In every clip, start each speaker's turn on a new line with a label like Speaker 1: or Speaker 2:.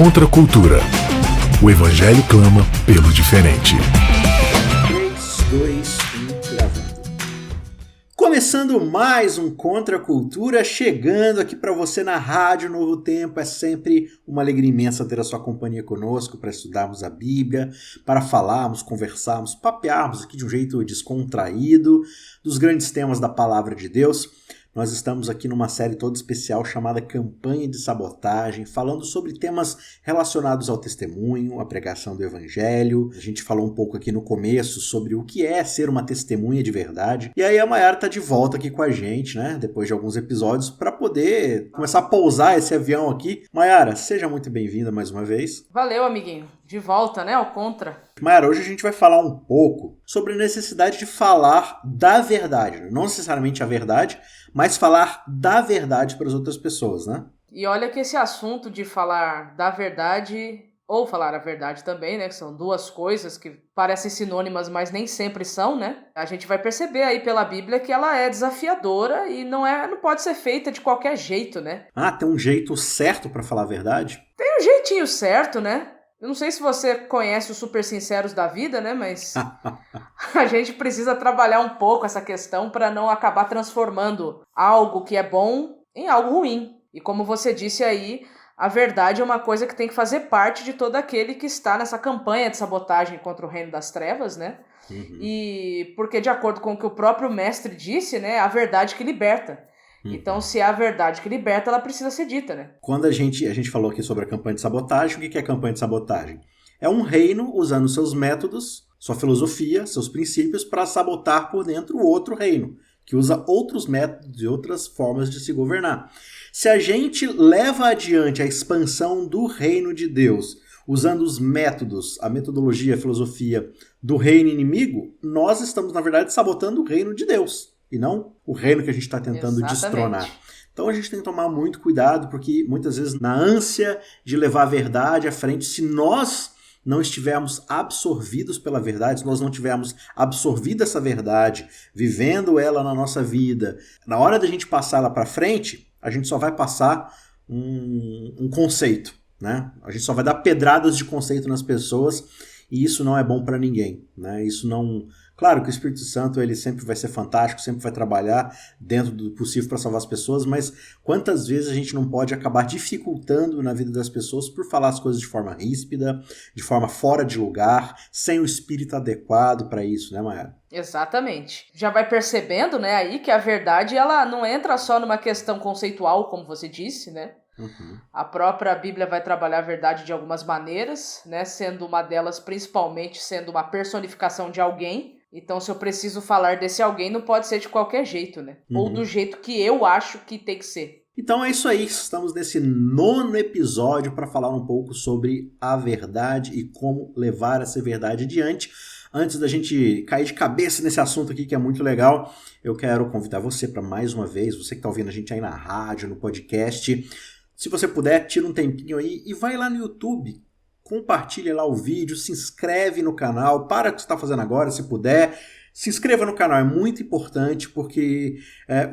Speaker 1: Contra a cultura. O Evangelho clama pelo diferente.
Speaker 2: 3, 2, 1, gravando. Começando mais um Contra a Cultura, chegando aqui para você na Rádio Novo Tempo. É sempre uma alegria imensa ter a sua companhia conosco para estudarmos a Bíblia, para falarmos, conversarmos, papearmos aqui de um jeito descontraído dos grandes temas da Palavra de Deus. Nós estamos aqui numa série toda especial chamada Campanha de Sabotagem, falando sobre temas relacionados ao testemunho, à pregação do Evangelho. A gente falou um pouco aqui no começo sobre o que é ser uma testemunha de verdade. E aí a Mayara está de volta aqui com a gente, né? Depois de alguns episódios, para poder começar a pousar esse avião aqui. Mayara, seja muito bem-vinda mais uma vez.
Speaker 3: Valeu, amiguinho. De volta, né? Ao Contra.
Speaker 2: Mayara, hoje a gente vai falar um pouco sobre a necessidade de falar da verdade. Não necessariamente a verdade, mas falar da verdade para as outras pessoas, né?
Speaker 3: E olha que esse assunto de falar da verdade, ou falar a verdade também, né? Que são duas coisas que parecem sinônimas, mas nem sempre são, né? A gente vai perceber aí pela Bíblia que ela é desafiadora e não pode ser feita de qualquer jeito, né?
Speaker 2: Ah, tem um jeito certo para falar a verdade?
Speaker 3: Tem um jeitinho certo, né? Eu não sei se você conhece os super sinceros da vida, né? Mas a gente precisa trabalhar um pouco essa questão para não acabar transformando algo que é bom em algo ruim. E como você disse aí, a verdade é uma coisa que tem que fazer parte de todo aquele que está nessa campanha de sabotagem contra o reino das trevas, né? Uhum. E porque, de acordo com o que o próprio mestre disse, né? A verdade que liberta. Então, se é a verdade que liberta, ela precisa ser dita, né?
Speaker 2: Quando a gente falou aqui sobre a campanha de sabotagem, o que é a campanha de sabotagem? É um reino usando seus métodos, sua filosofia, seus princípios para sabotar por dentro o outro reino, que usa outros métodos e outras formas de se governar. Se a gente leva adiante a expansão do reino de Deus, usando os métodos, a metodologia, a filosofia do reino inimigo, nós estamos, na verdade, sabotando o reino de Deus. E não o reino que a gente está tentando destronar. Então a gente tem que tomar muito cuidado, porque muitas vezes na ânsia de levar a verdade à frente, se nós não estivermos absorvidos pela verdade, se nós não tivermos absorvido essa verdade, vivendo ela na nossa vida, na hora da gente passar ela para frente, a gente só vai passar um conceito, né? A gente só vai dar pedradas de conceito nas pessoas e isso não é bom para ninguém, né? Isso não... Claro que o Espírito Santo ele sempre vai ser fantástico, sempre vai trabalhar dentro do possível para salvar as pessoas, mas quantas vezes a gente não pode acabar dificultando na vida das pessoas por falar as coisas de forma ríspida, de forma fora de lugar, sem o espírito adequado para isso, né, Mayara?
Speaker 3: Exatamente. Já vai percebendo, né, aí que a verdade ela não entra só numa questão conceitual, como você disse, né? Uhum. A própria Bíblia vai trabalhar a verdade de algumas maneiras, né, sendo uma delas principalmente sendo uma personificação de alguém. Então, se eu preciso falar desse alguém, não pode ser de qualquer jeito, né? Uhum. Ou do jeito que eu acho que tem que ser.
Speaker 2: Então é isso aí, estamos nesse 9º episódio para falar um pouco sobre a verdade e como levar essa verdade adiante. Antes da gente cair de cabeça nesse assunto aqui que é muito legal, eu quero convidar você para mais uma vez, você que está ouvindo a gente aí na rádio, no podcast, se você puder, tira um tempinho aí e vai lá no YouTube. Compartilha lá o vídeo, se inscreve no canal, para o que você está fazendo agora, se puder. Se inscreva no canal, é muito importante porque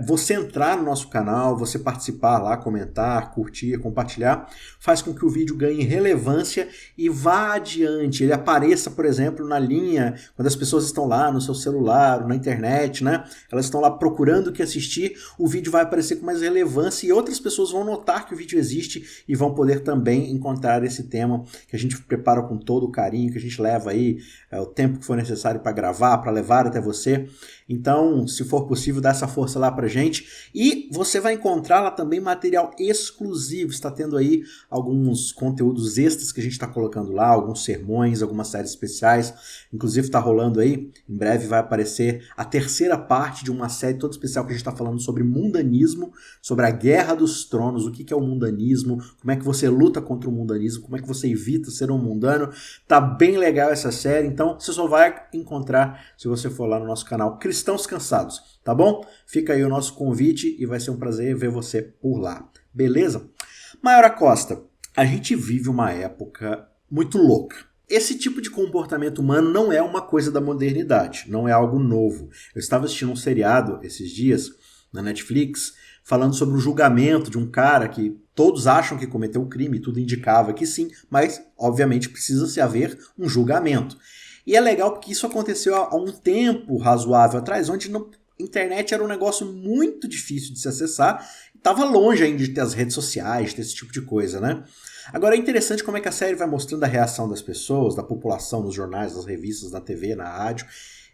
Speaker 2: você entrar no nosso canal, você participar lá, comentar, curtir, compartilhar, faz com que o vídeo ganhe relevância e vá adiante. Ele apareça, por exemplo, na linha, quando as pessoas estão lá no seu celular, ou na internet, né? Elas estão lá procurando o que assistir, o vídeo vai aparecer com mais relevância e outras pessoas vão notar que o vídeo existe e vão poder também encontrar esse tema que a gente prepara com todo o carinho, que a gente leva aí o tempo que for necessário para gravar, para levar até você. Então, se for possível, dá essa força lá pra gente. E você vai encontrar lá também material exclusivo. Está tendo aí alguns conteúdos extras que a gente está colocando lá, alguns sermões, algumas séries especiais. Inclusive está rolando aí, em breve vai aparecer a 3ª parte de uma série toda especial que a gente está falando sobre mundanismo, sobre a guerra dos tronos, o que é o mundanismo, como é que você luta contra o mundanismo, como é que você evita ser um mundano. Tá bem legal essa série, então você só vai encontrar se você for lá no nosso canal Cristãos Cansados, tá bom? Fica aí o nosso convite e vai ser um prazer ver você por lá, beleza? Mayara Costa, a gente vive uma época muito louca. Esse tipo de comportamento humano não é uma coisa da modernidade, não é algo novo. Eu estava assistindo um seriado esses dias na Netflix falando sobre o julgamento de um cara que todos acham que cometeu o crime, tudo indicava que sim, mas obviamente precisa se haver um julgamento. E é legal porque isso aconteceu há um tempo razoável atrás, onde a internet era um negócio muito difícil de se acessar, estava longe ainda de ter as redes sociais, de ter esse tipo de coisa, né? Agora é interessante como é que a série vai mostrando a reação das pessoas, da população, nos jornais, nas revistas, na TV, na rádio,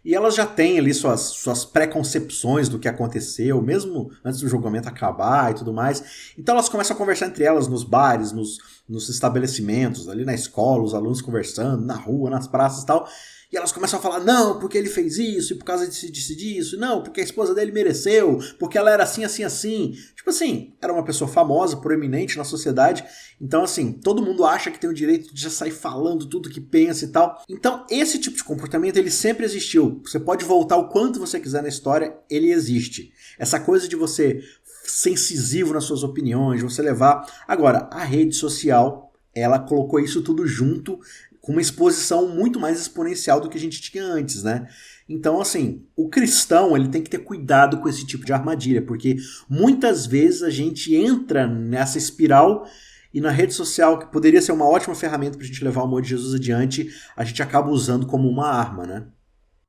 Speaker 2: e elas já têm ali suas preconcepções do que aconteceu, mesmo antes do julgamento acabar e tudo mais. Então elas começam a conversar entre elas nos bares, nos estabelecimentos, ali na escola, os alunos conversando, na rua, nas praças e tal. E elas começam a falar, não, porque ele fez isso, e por causa disso, não, porque a esposa dele mereceu, porque ela era assim, assim, assim. Tipo assim, era uma pessoa famosa, proeminente na sociedade, então assim, todo mundo acha que tem o direito de já sair falando tudo que pensa e tal. Então, esse tipo de comportamento, ele sempre existiu. Você pode voltar o quanto você quiser na história, ele existe. Essa coisa de você ser incisivo nas suas opiniões, de você levar... Agora, a rede social, ela colocou isso tudo junto, com uma exposição muito mais exponencial do que a gente tinha antes, né? Então, assim, o cristão, ele tem que ter cuidado com esse tipo de armadilha, porque muitas vezes a gente entra nessa espiral e na rede social, que poderia ser uma ótima ferramenta pra gente levar o amor de Jesus adiante, a gente acaba usando como uma arma, né?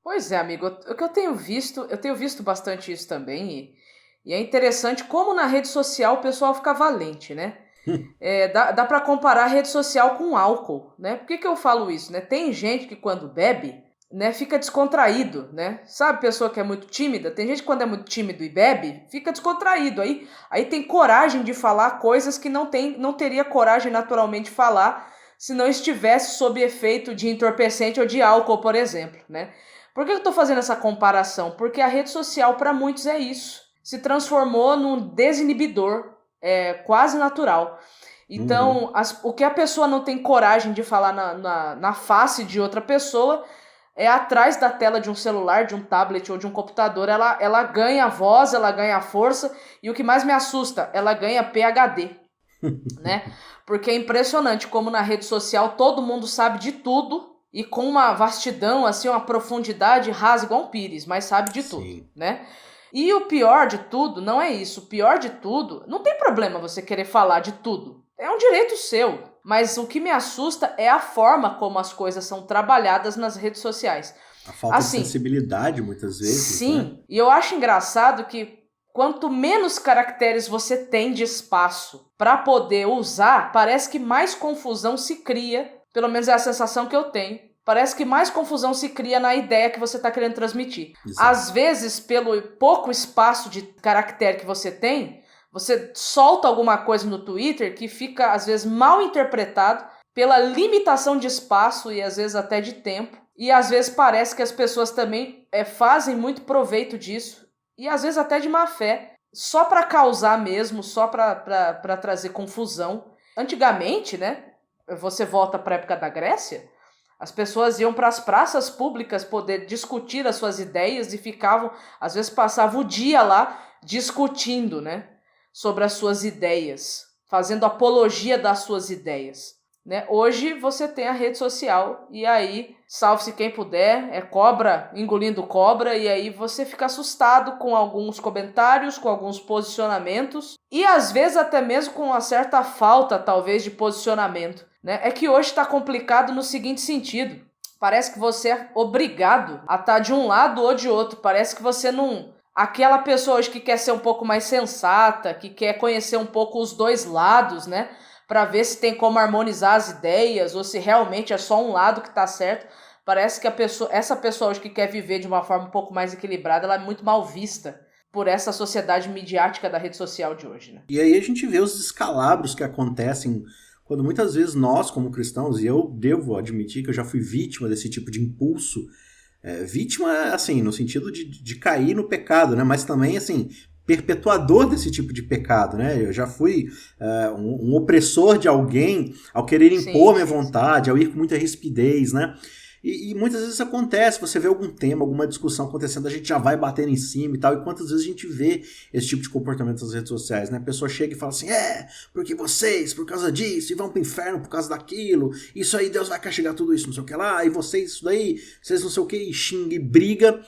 Speaker 3: Pois é, amigo, o que eu tenho visto bastante isso também, e é interessante como na rede social o pessoal fica valente, né? Dá pra comparar a rede social com álcool, né? Por que eu falo isso, né? Tem gente que quando bebe, né, fica descontraído, né? Sabe, pessoa que é muito tímida? Tem gente que quando é muito tímido e bebe, fica descontraído. Aí tem coragem de falar coisas que não teria coragem naturalmente de falar se não estivesse sob efeito de entorpecente ou de álcool, por exemplo, né? Por que eu tô fazendo essa comparação? Porque a rede social, para muitos, é isso. Se transformou num desinibidor quase natural. Então, o que a pessoa não tem coragem de falar na face de outra pessoa, atrás da tela de um celular, de um tablet ou de um computador, ela ganha voz, ela ganha força, e o que mais me assusta, ela ganha PhD, né? Porque é impressionante como na rede social todo mundo sabe de tudo, e com uma vastidão, assim, uma profundidade rasa igual um pires, mas sabe de tudo, né? E o pior de tudo não é isso. O pior de tudo, não tem problema você querer falar de tudo. É um direito seu. Mas o que me assusta é a forma como as coisas são trabalhadas nas redes sociais.
Speaker 2: A falta de sensibilidade, muitas vezes.
Speaker 3: Sim,
Speaker 2: né?
Speaker 3: E eu acho engraçado que quanto menos caracteres você tem de espaço para poder usar, parece que mais confusão se cria. Pelo menos é a sensação que eu tenho. Parece que mais confusão se cria na ideia que você está querendo transmitir.
Speaker 2: Exato.
Speaker 3: Às vezes, pelo pouco espaço de caractere que você tem, você solta alguma coisa no Twitter que fica, às vezes, mal interpretado pela limitação de espaço e, às vezes, até de tempo. E, às vezes, parece que as pessoas também fazem muito proveito disso. E, às vezes, até de má fé. Só para causar mesmo, só para trazer confusão. Antigamente, né? Você volta para a época da Grécia... As pessoas iam para as praças públicas poder discutir as suas ideias e ficavam, às vezes passavam o dia lá discutindo, né, sobre as suas ideias, fazendo apologia das suas ideias, né? Hoje você tem a rede social e aí, salve-se quem puder, é cobra engolindo cobra e aí você fica assustado com alguns comentários, com alguns posicionamentos e às vezes até mesmo com uma certa falta, talvez, de posicionamento. É que hoje está complicado no seguinte sentido. Parece que você é obrigado a estar de um lado ou de outro. Parece que você não... Aquela pessoa hoje que quer ser um pouco mais sensata, que quer conhecer um pouco os dois lados, né? Para ver se tem como harmonizar as ideias ou se realmente é só um lado que está certo. Parece que essa pessoa hoje que quer viver de uma forma um pouco mais equilibrada, ela é muito mal vista por essa sociedade midiática da rede social de hoje, né?
Speaker 2: E aí a gente vê os descalabros que acontecem... Quando muitas vezes nós, como cristãos, e eu devo admitir que eu já fui vítima desse tipo de impulso, vítima, assim, no sentido de cair no pecado, né? Mas também, assim, perpetuador desse tipo de pecado, né? Eu já fui um opressor de alguém ao querer impor minha vontade, ao ir com muita rispidez, né? E muitas vezes isso acontece, você vê algum tema, alguma discussão acontecendo, a gente já vai batendo em cima e tal, e quantas vezes a gente vê esse tipo de comportamento nas redes sociais, né? A pessoa chega e fala assim, porque vocês, por causa disso, e vão pro inferno por causa daquilo, isso aí Deus vai castigar tudo isso, não sei o que lá, e vocês isso daí, vocês não sei o que, e xinga e briga,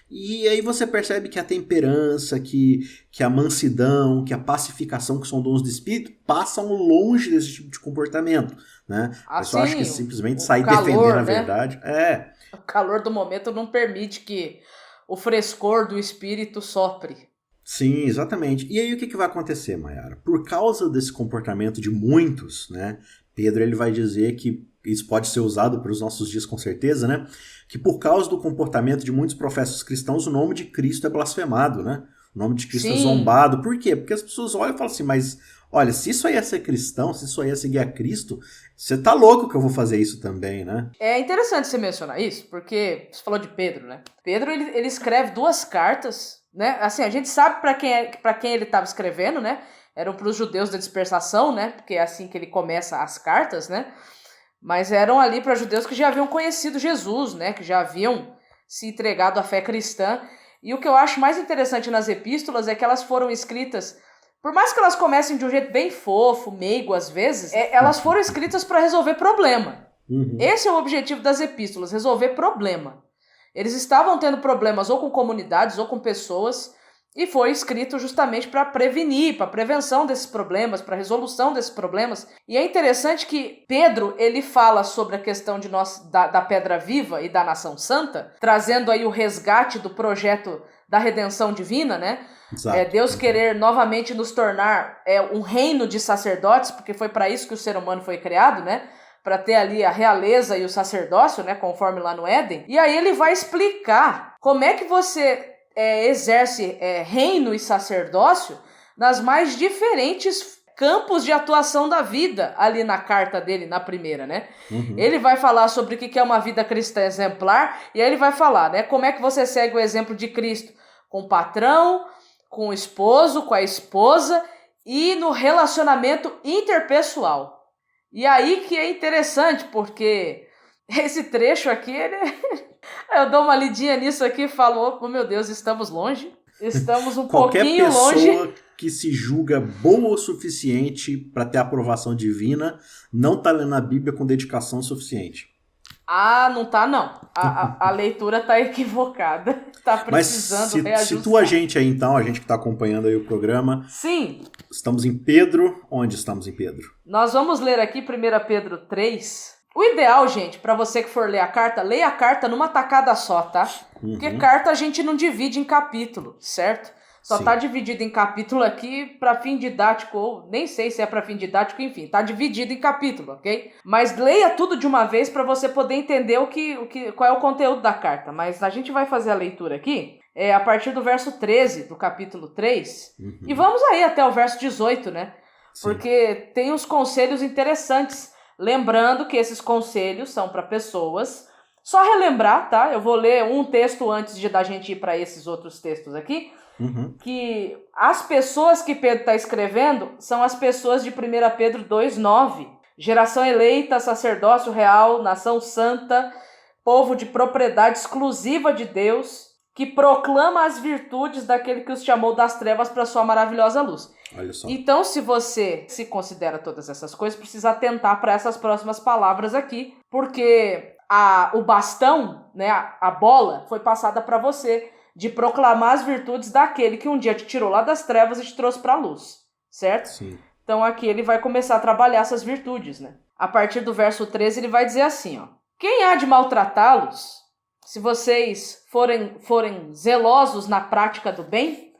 Speaker 2: E aí você percebe que a temperança, que a mansidão, que a pacificação, que são dons do Espírito, passam longe desse tipo de comportamento, né? A pessoa acha que simplesmente sair defendendo a verdade.
Speaker 3: O calor do momento não permite que o frescor do Espírito sopre.
Speaker 2: Sim, exatamente. E aí o que vai acontecer, Mayara? Por causa desse comportamento de muitos, né? Pedro ele vai dizer que isso pode ser usado para os nossos dias com certeza, né? Que por causa do comportamento de muitos professos cristãos, o nome de Cristo é blasfemado, né? O nome de Cristo é zombado. Por quê? Porque as pessoas olham e falam assim, mas olha, se isso aí é ser cristão, se isso aí é seguir a Cristo, você tá louco que eu vou fazer isso também, né?
Speaker 3: É interessante você mencionar isso, porque você falou de Pedro, né? Pedro, ele escreve 2 cartas, né? Assim, a gente sabe para quem ele estava escrevendo, né? Eram para os judeus da dispersação, né? Porque é assim que ele começa as cartas, né? Mas eram ali para judeus que já haviam conhecido Jesus, né? Que já haviam se entregado à fé cristã. E o que eu acho mais interessante nas epístolas é que elas foram escritas, por mais que elas comecem de um jeito bem fofo, meigo às vezes, elas foram escritas para resolver problema.
Speaker 2: Uhum.
Speaker 3: Esse é o objetivo das epístolas, resolver problema. Eles estavam tendo problemas ou com comunidades ou com pessoas, e foi escrito justamente para prevenir, para prevenção desses problemas, para resolução desses problemas. E é interessante que Pedro, ele fala sobre a questão da pedra viva e da nação santa, trazendo aí o resgate do projeto da redenção divina, né? Deus querer novamente nos tornar um reino de sacerdotes, porque foi para isso que o ser humano foi criado, né? Para ter ali a realeza e o sacerdócio, né? Conforme lá no Éden. E aí ele vai explicar como é que você exerce reino e sacerdócio nas mais diferentes campos de atuação da vida, ali na carta dele, na primeira, né?
Speaker 2: Uhum.
Speaker 3: Ele vai falar sobre o que é uma vida cristã exemplar, e aí ele vai falar, né? Como é que você segue o exemplo de Cristo? Com o patrão, com o esposo, com a esposa e no relacionamento interpessoal. E aí que é interessante, porque esse trecho aqui, eu dou uma lidinha nisso aqui e falo, oh meu Deus, estamos longe. Estamos um pouquinho longe.
Speaker 2: Qualquer pessoa que se julga boa o suficiente para ter aprovação divina não está lendo a Bíblia com dedicação suficiente.
Speaker 3: Ah, não tá não. A leitura tá equivocada. Tá precisando reajustar.
Speaker 2: Mas situa a gente aí então, a gente que está acompanhando aí o programa.
Speaker 3: Sim.
Speaker 2: Estamos em Pedro. Onde estamos em Pedro?
Speaker 3: Nós vamos ler aqui 1 Pedro 3. O ideal, gente, para você que for ler a carta, leia a carta numa tacada só, tá?
Speaker 2: Uhum.
Speaker 3: Porque carta a gente não divide em capítulo, certo? Só tá dividido em capítulo aqui para fim didático, ou nem sei se é para fim didático, enfim, tá dividido em capítulo, ok? Mas leia tudo de uma vez para você poder entender qual é o conteúdo da carta. Mas a gente vai fazer a leitura aqui a partir do verso 13 do capítulo 3.
Speaker 2: Uhum.
Speaker 3: E vamos aí até o verso 18, né?
Speaker 2: Sim.
Speaker 3: Porque tem uns conselhos interessantes. Lembrando que esses conselhos são para pessoas. Só relembrar, tá? Eu vou ler um texto antes da gente ir para esses outros textos aqui.
Speaker 2: Uhum.
Speaker 3: Que as pessoas que Pedro está escrevendo são as pessoas de 1 Pedro 2,9. Geração eleita, sacerdócio real, nação santa, povo de propriedade exclusiva de Deus, que proclama as virtudes daquele que os chamou das trevas para sua maravilhosa luz.
Speaker 2: Olha só.
Speaker 3: Então, se você se considera todas essas coisas, precisa atentar para essas próximas palavras aqui, porque o bastão, né, a bola, foi passada para você de proclamar as virtudes daquele que um dia te tirou lá das trevas e te trouxe para a luz, certo?
Speaker 2: Sim.
Speaker 3: Então aqui ele vai começar a trabalhar essas virtudes, né? A partir do verso 13 ele vai dizer assim, ó: quem há de maltratá-los, se vocês forem zelosos na prática do bem?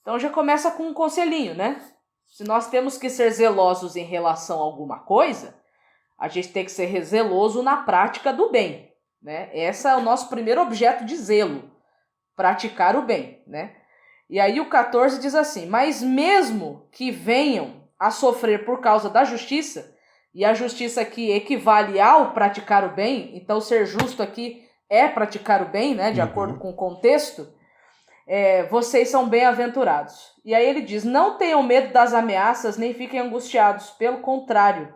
Speaker 3: Então já começa com um conselhinho, né? Se nós temos que ser zelosos em relação a alguma coisa, a gente tem que ser zeloso na prática do bem, né? Esse é o nosso primeiro objeto de zelo. Praticar o bem, né? E aí o 14 diz assim: mas mesmo que venham a sofrer por causa da justiça, e a justiça aqui equivale ao praticar o bem, então ser justo aqui é praticar o bem, né? De acordo com o contexto, vocês são bem-aventurados. E aí ele diz: não tenham medo das ameaças, nem fiquem angustiados, pelo contrário,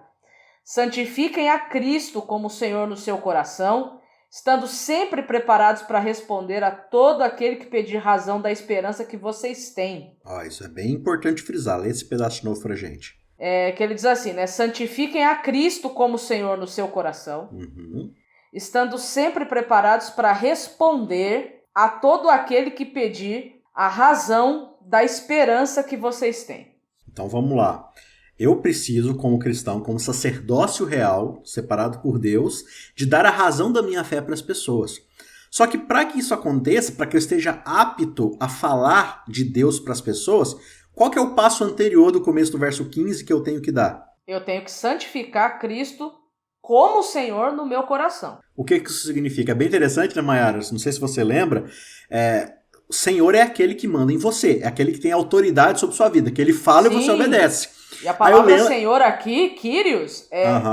Speaker 3: santifiquem a Cristo como Senhor no seu coração, estando sempre preparados para responder a todo aquele que pedir razão da esperança que vocês têm.
Speaker 2: Isso é bem importante frisar. Lê esse pedaço de novo pra gente.
Speaker 3: Que ele diz assim, né? Santifiquem a Cristo como Senhor no seu coração,
Speaker 2: Uhum.
Speaker 3: estando sempre preparados para responder a todo aquele que pedir a razão da esperança que vocês têm.
Speaker 2: Então vamos lá. Eu preciso, como cristão, como sacerdócio real, separado por Deus, de dar a razão da minha fé para as pessoas. Só que para que isso aconteça, para que eu esteja apto a falar de Deus para as pessoas, qual que é o passo anterior do começo do verso 15 que eu tenho que dar?
Speaker 3: Eu tenho que santificar Cristo como Senhor no meu coração.
Speaker 2: O que isso significa? É bem interessante, né, Mayara? Não sei se você lembra. O Senhor é aquele que manda em você, é aquele que tem autoridade sobre sua vida, que ele fala e você obedece.
Speaker 3: E a palavra Senhor aqui, Kyrios,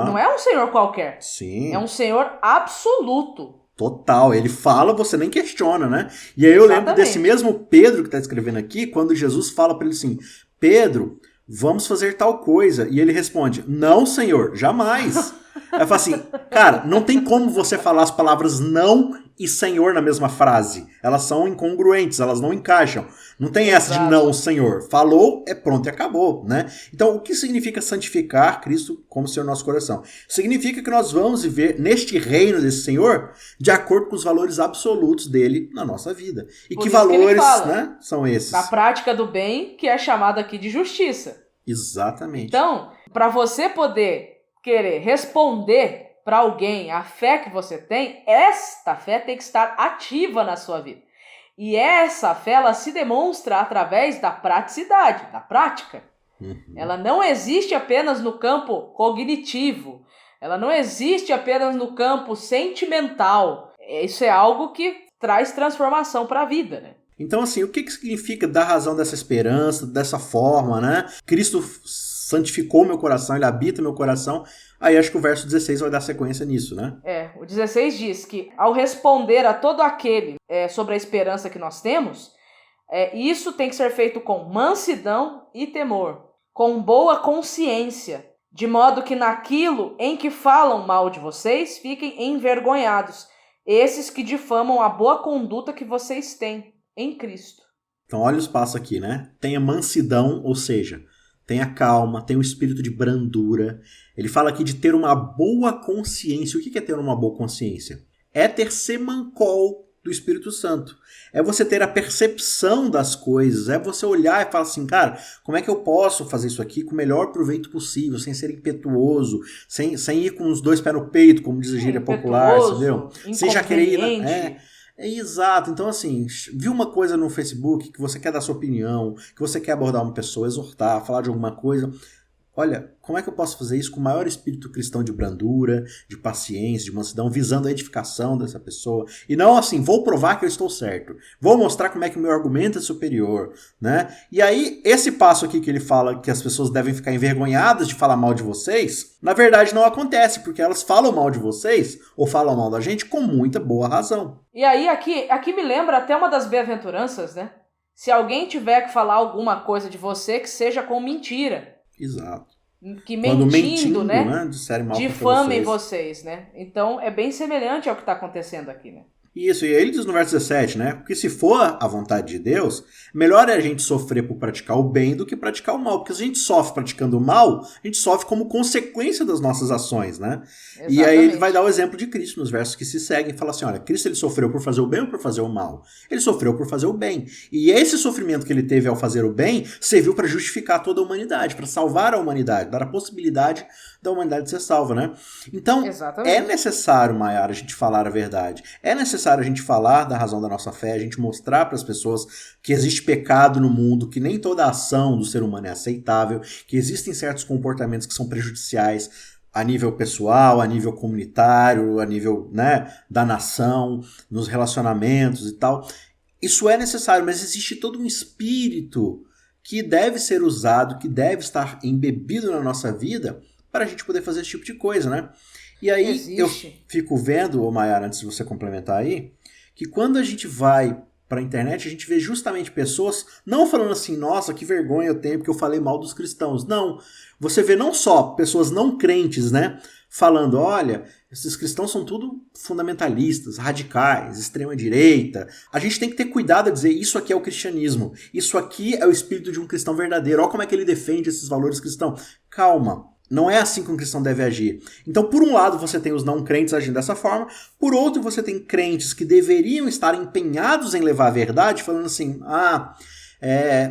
Speaker 3: não é um Senhor qualquer.
Speaker 2: Sim.
Speaker 3: É um Senhor absoluto.
Speaker 2: Total, ele fala, você nem questiona, né? E aí eu lembro desse mesmo Pedro que está escrevendo aqui, quando Jesus fala para ele assim, Pedro, vamos fazer tal coisa. E ele responde, não, Senhor, jamais. Aí eu falo assim, cara, não tem como você falar as palavras não e Senhor na mesma frase. Elas são incongruentes, elas não encaixam. Não tem essa de não, Senhor. Falou, é pronto e acabou, né? Então, o que significa santificar Cristo como Senhor no nosso coração? Significa que nós vamos viver neste reino desse Senhor de acordo com os valores absolutos dele na nossa vida. E que valores, né, são esses?
Speaker 3: Na prática do bem, que é chamado aqui de justiça.
Speaker 2: Exatamente.
Speaker 3: Então, para você poder querer responder para alguém a fé que você tem, esta fé tem que estar ativa na sua vida. E essa fé, ela se demonstra através da praticidade, da prática. Ela não existe apenas no campo cognitivo. Ela não existe apenas no campo sentimental. Isso é algo que traz transformação para a vida, né?
Speaker 2: Então, assim, o que significa dar razão dessa esperança, dessa forma, né? Cristo santificou meu coração, ele habita meu coração. Aí acho que o verso 16 vai dar sequência nisso, né?
Speaker 3: O 16 diz que ao responder a todo aquele sobre a esperança que nós temos, isso tem que ser feito com mansidão e temor, com boa consciência, de modo que naquilo em que falam mal de vocês, fiquem envergonhados, esses que difamam a boa conduta que vocês têm em Cristo.
Speaker 2: Então olha os passos aqui, né? Tenha mansidão, ou seja, tenha calma, tenha um espírito de brandura. Ele fala aqui de ter uma boa consciência. O que é ter uma boa consciência? É ter semancol do Espírito Santo. É você ter a percepção das coisas. É você olhar e falar assim, cara, como é que eu posso fazer isso aqui com o melhor proveito possível, sem ser impetuoso, sem ir com os dois pés no peito, como diz a gíria popular, entendeu? Sem já querer ir... exato. Então, assim, viu uma coisa no Facebook que você quer dar sua opinião, que você quer abordar uma pessoa, exortar, falar de alguma coisa. Olha, como é que eu posso fazer isso com o maior espírito cristão de brandura, de paciência, de mansidão, visando a edificação dessa pessoa? E não assim, vou provar que eu estou certo. Vou mostrar como é que o meu argumento é superior, né? E aí, esse passo aqui que ele fala que as pessoas devem ficar envergonhadas de falar mal de vocês, na verdade não acontece, porque elas falam mal de vocês, ou falam mal da gente, com muita boa razão.
Speaker 3: E aí, aqui me lembra até uma das bem-aventuranças, né? Se alguém tiver que falar alguma coisa de você, que seja com mentira.
Speaker 2: Exato.
Speaker 3: Que mentindo, né?
Speaker 2: Difamem
Speaker 3: vocês, né? Então é bem semelhante ao que está acontecendo aqui, né?
Speaker 2: Isso, e aí ele diz no verso 17, né? Porque se for a vontade de Deus, melhor é a gente sofrer por praticar o bem do que praticar o mal. Porque se a gente sofre praticando o mal, a gente sofre como consequência das nossas ações, né? Exatamente. E aí ele vai dar o exemplo de Cristo nos versos que se seguem e fala assim, olha, Cristo ele sofreu por fazer o bem ou por fazer o mal? Ele sofreu por fazer o bem. E esse sofrimento que ele teve ao fazer o bem serviu para justificar toda a humanidade, para salvar a humanidade, dar a possibilidade da humanidade ser salva, né? Então, é necessário, Mayara, a gente falar a verdade. É necessário a gente falar da razão da nossa fé, a gente mostrar para as pessoas que existe pecado no mundo, que nem toda ação do ser humano é aceitável, que existem certos comportamentos que são prejudiciais a nível pessoal, a nível comunitário, a nível, né, da nação, nos relacionamentos e tal. Isso é necessário, mas existe todo um espírito que deve ser usado, que deve estar embebido na nossa vida para a gente poder fazer esse tipo de coisa, né? E aí eu fico vendo, Mayara, antes de você complementar aí, que quando a gente vai para a internet, a gente vê justamente pessoas não falando assim, nossa, que vergonha eu tenho porque eu falei mal dos cristãos. Não, você vê não só pessoas não crentes, né, falando, olha, esses cristãos são tudo fundamentalistas, radicais, extrema-direita. A gente tem que ter cuidado a dizer, isso aqui é o cristianismo, isso aqui é o espírito de um cristão verdadeiro, olha como é que ele defende esses valores cristãos. Calma. Não é assim que um cristão deve agir. Então, por um lado, você tem os não crentes agindo dessa forma, por outro, você tem crentes que deveriam estar empenhados em levar a verdade, falando assim,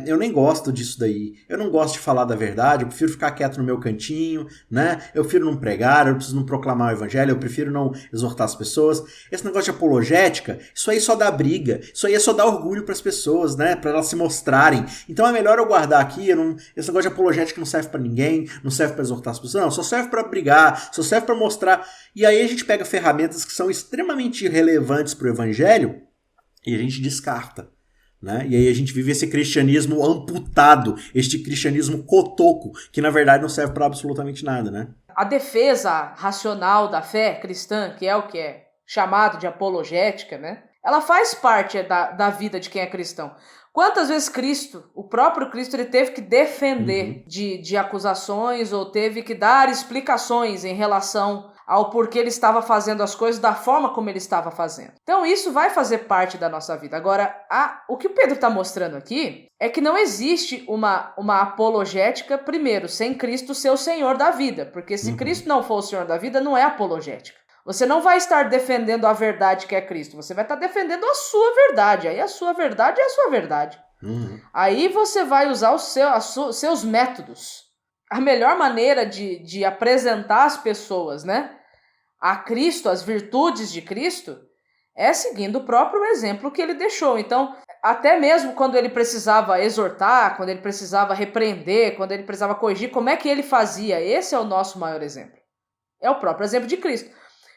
Speaker 2: eu nem gosto disso daí, eu não gosto de falar da verdade, eu prefiro ficar quieto no meu cantinho, né? Eu prefiro não pregar, eu preciso não proclamar o evangelho, eu prefiro não exortar as pessoas. Esse negócio de apologética, isso aí só dá briga, isso aí é só dar orgulho para as pessoas, né? Para elas se mostrarem. Então é melhor eu guardar aqui, esse negócio de apologética não serve para ninguém, não serve para exortar as pessoas, não, só serve para brigar, só serve para mostrar. E aí a gente pega ferramentas que são extremamente relevantes para o evangelho e a gente descarta. Né? E aí a gente vive esse cristianismo amputado, este cristianismo cotoco, que na verdade não serve para absolutamente nada, né?
Speaker 3: A defesa racional da fé cristã, que é chamado de apologética, né? Ela faz parte da vida de quem é cristão. Quantas vezes o próprio Cristo, ele teve que defender de acusações ou teve que dar explicações em relação ao porquê ele estava fazendo as coisas da forma como ele estava fazendo. Então isso vai fazer parte da nossa vida. Agora, o que o Pedro está mostrando aqui é que não existe uma apologética, primeiro, sem Cristo ser o Senhor da vida. Porque se Cristo não for o Senhor da vida, não é apologética. Você não vai estar defendendo a verdade que é Cristo. Você vai estar defendendo a sua verdade. Aí a sua verdade é a sua verdade. Aí você vai usar os seus métodos. A melhor maneira de apresentar as pessoas, né, a Cristo, as virtudes de Cristo, é seguindo o próprio exemplo que ele deixou. Então, até mesmo quando ele precisava exortar, quando ele precisava repreender, quando ele precisava corrigir, como é que ele fazia? Esse é o nosso maior exemplo. É o próprio exemplo de Cristo.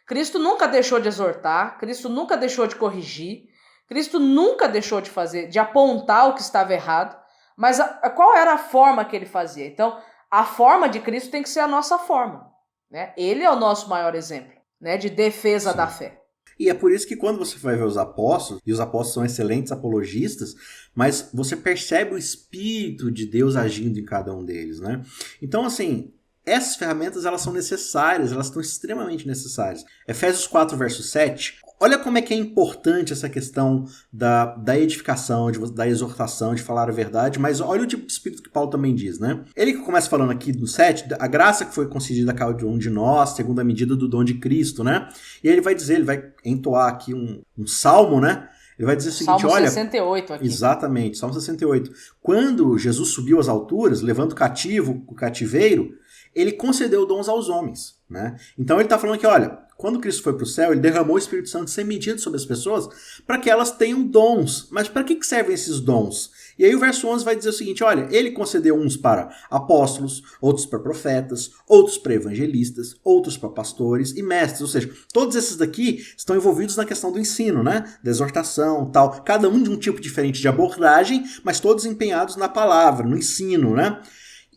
Speaker 3: Cristo nunca deixou de exortar, Cristo nunca deixou de corrigir, Cristo nunca deixou de apontar o que estava errado, mas qual era a forma que ele fazia? Então, a forma de Cristo tem que ser a nossa forma, né? Ele é o nosso maior exemplo, né, de defesa da fé.
Speaker 2: E é por isso que quando você vai ver os apóstolos, e os apóstolos são excelentes apologistas, mas você percebe o Espírito de Deus agindo em cada um deles, né? Então, assim, essas ferramentas, elas são necessárias, elas estão extremamente necessárias. Efésios 4, verso 7, olha como é que é importante essa questão da edificação, da exortação, de falar a verdade, mas olha o tipo de espírito que Paulo também diz, né? Ele começa falando aqui no 7, a graça que foi concedida a cada um de nós, segundo a medida do dom de Cristo, né? E aí ele vai dizer, ele vai entoar aqui um salmo, né? Ele vai dizer o seguinte,
Speaker 3: Salmo
Speaker 2: olha...
Speaker 3: 68 aqui.
Speaker 2: Exatamente, Salmo 68. Quando Jesus subiu às alturas, levando o cativeiro, ele concedeu dons aos homens, né? Então ele está falando que, olha, quando Cristo foi para o céu, ele derramou o Espírito Santo sem medida sobre as pessoas para que elas tenham dons. Mas para que servem esses dons? E aí o verso 11 vai dizer o seguinte, olha, ele concedeu uns para apóstolos, outros para profetas, outros para evangelistas, outros para pastores e mestres. Ou seja, todos esses daqui estão envolvidos na questão do ensino, né? Da exortação, tal. Cada um de um tipo diferente de abordagem, mas todos empenhados na palavra, no ensino, né?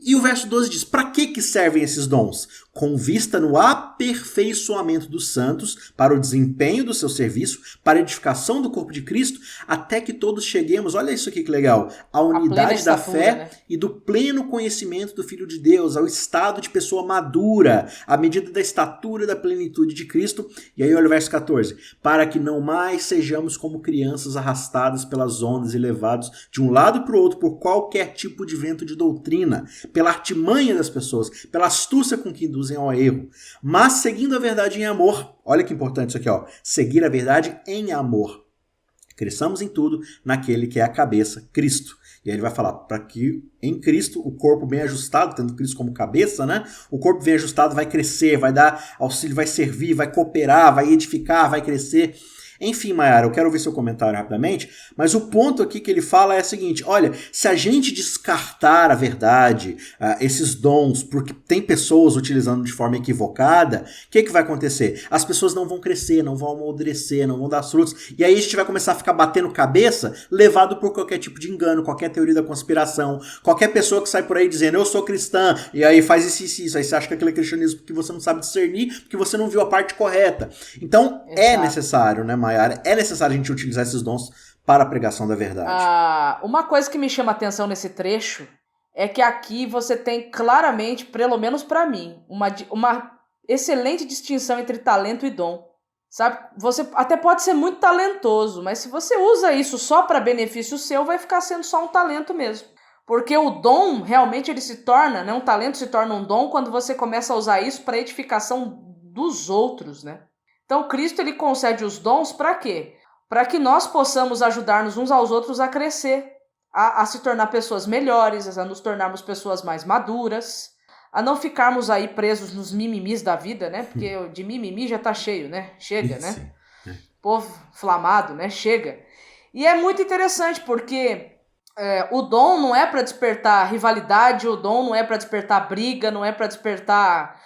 Speaker 2: E o verso 12 diz, para que servem esses dons? Com vista no aperfeiçoamento dos santos, para o desempenho do seu serviço, para a edificação do corpo de Cristo, até que todos cheguemos, olha isso aqui que legal, à unidade da fé, né? E do pleno conhecimento do Filho de Deus, ao estado de pessoa madura, à medida da estatura da plenitude de Cristo. E aí olha o verso 14, para que não mais sejamos como crianças arrastadas pelas ondas e levados de um lado para o outro por qualquer tipo de vento de doutrina, pela artimanha das pessoas, pela astúcia com que induzem ao erro, mas seguindo a verdade em amor. Olha que importante isso aqui, ó. Seguir a verdade em amor. Cresçamos em tudo naquele que é a cabeça, Cristo. E aí ele vai falar, para que em Cristo o corpo bem ajustado, tendo Cristo como cabeça, né? O corpo bem ajustado vai crescer, vai dar auxílio, vai servir, vai cooperar, vai edificar, vai crescer. Enfim, Mayara, eu quero ouvir seu comentário rapidamente, mas o ponto aqui que ele fala é o seguinte, olha, se a gente descartar a verdade, esses dons, porque tem pessoas utilizando de forma equivocada, o que vai acontecer? As pessoas não vão crescer, não vão amadurecer, não vão dar frutos, e aí a gente vai começar a ficar batendo cabeça, levado por qualquer tipo de engano, qualquer teoria da conspiração, qualquer pessoa que sai por aí dizendo, eu sou cristã, e aí faz isso, aí você acha que aquele é cristianismo porque você não sabe discernir, porque você não viu a parte correta. Então, é necessário, né, é necessário a gente utilizar esses dons para a pregação da verdade.
Speaker 3: Uma coisa que me chama a atenção nesse trecho é que aqui você tem claramente, pelo menos para mim, uma excelente distinção entre talento e dom. Sabe? Você até pode ser muito talentoso, mas se você usa isso só para benefício seu, vai ficar sendo só um talento mesmo. Porque o dom, realmente, ele se torna, né? Um talento se torna um dom quando você começa a usar isso para edificação dos outros, né? Então, Cristo, ele concede os dons para quê? Para que nós possamos ajudar-nos uns aos outros a crescer, a se tornar pessoas melhores, a nos tornarmos pessoas mais maduras, a não ficarmos aí presos nos mimimis da vida, né? Porque de mimimi já tá cheio, né? Chega, né? Povo inflamado, né? Chega. E é muito interessante porque o dom não é para despertar rivalidade, o dom não é para despertar briga, não é para despertar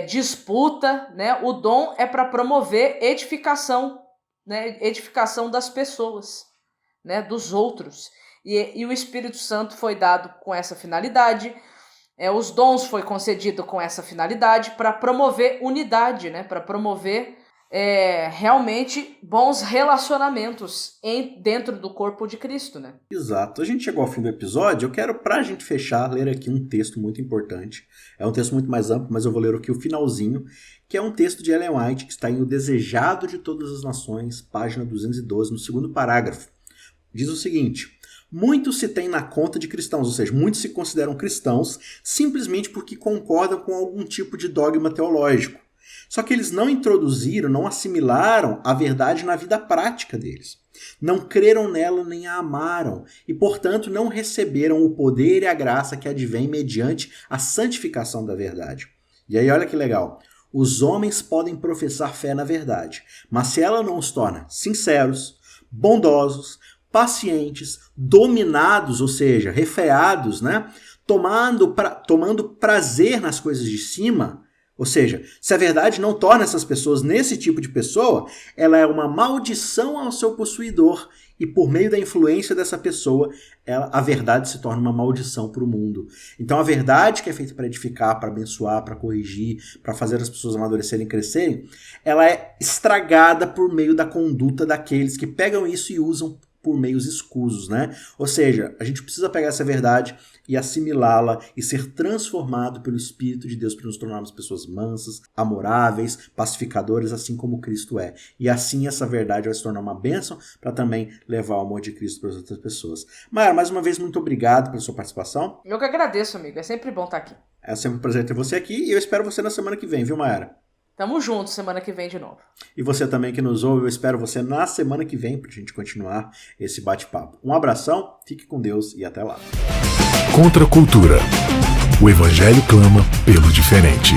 Speaker 3: disputa, né? O dom é para promover edificação, né? Edificação das pessoas, né? Dos outros. E o Espírito Santo foi dado com essa finalidade, os dons foi concedido com essa finalidade para promover unidade, né? Para promover realmente bons relacionamentos dentro do corpo de Cristo, né?
Speaker 2: Exato. A gente chegou ao fim do episódio. Eu quero, pra gente fechar, ler aqui um texto muito importante. É um texto muito mais amplo, mas eu vou ler aqui o finalzinho, que é um texto de Ellen White, que está em O Desejado de Todas as Nações, página 212, no segundo parágrafo. Diz o seguinte: muitos se têm na conta de cristãos, ou seja, muitos se consideram cristãos simplesmente porque concordam com algum tipo de dogma teológico. Só que eles não introduziram, não assimilaram a verdade na vida prática deles. Não creram nela nem a amaram e, portanto, não receberam o poder e a graça que advém mediante a santificação da verdade. E aí, olha que legal. Os homens podem professar fé na verdade, mas se ela não os torna sinceros, bondosos, pacientes, dominados, ou seja, refreados, né? Tomando prazer nas coisas de cima, ou seja, se a verdade não torna essas pessoas nesse tipo de pessoa, ela é uma maldição ao seu possuidor e por meio da influência dessa pessoa, a verdade se torna uma maldição para o mundo. Então a verdade que é feita para edificar, para abençoar, para corrigir, para fazer as pessoas amadurecerem e crescerem, ela é estragada por meio da conduta daqueles que pegam isso e usam por meios escusos, né? Ou seja, a gente precisa pegar essa verdade e assimilá-la e ser transformado pelo Espírito de Deus para nos tornarmos pessoas mansas, amoráveis, pacificadoras, assim como Cristo é. E assim essa verdade vai se tornar uma bênção para também levar o amor de Cristo para as outras pessoas. Mayara, mais uma vez, muito obrigado pela sua participação.
Speaker 3: Eu que agradeço, amigo. É sempre bom estar aqui.
Speaker 2: É sempre um prazer ter você aqui e eu espero você na semana que vem, viu, Mayara?
Speaker 3: Tamo junto semana que vem de novo.
Speaker 2: E você também que nos ouve, eu espero você na semana que vem pra gente continuar esse bate-papo. Um abração, fique com Deus e até lá.
Speaker 1: Contra a cultura. O Evangelho clama pelo diferente.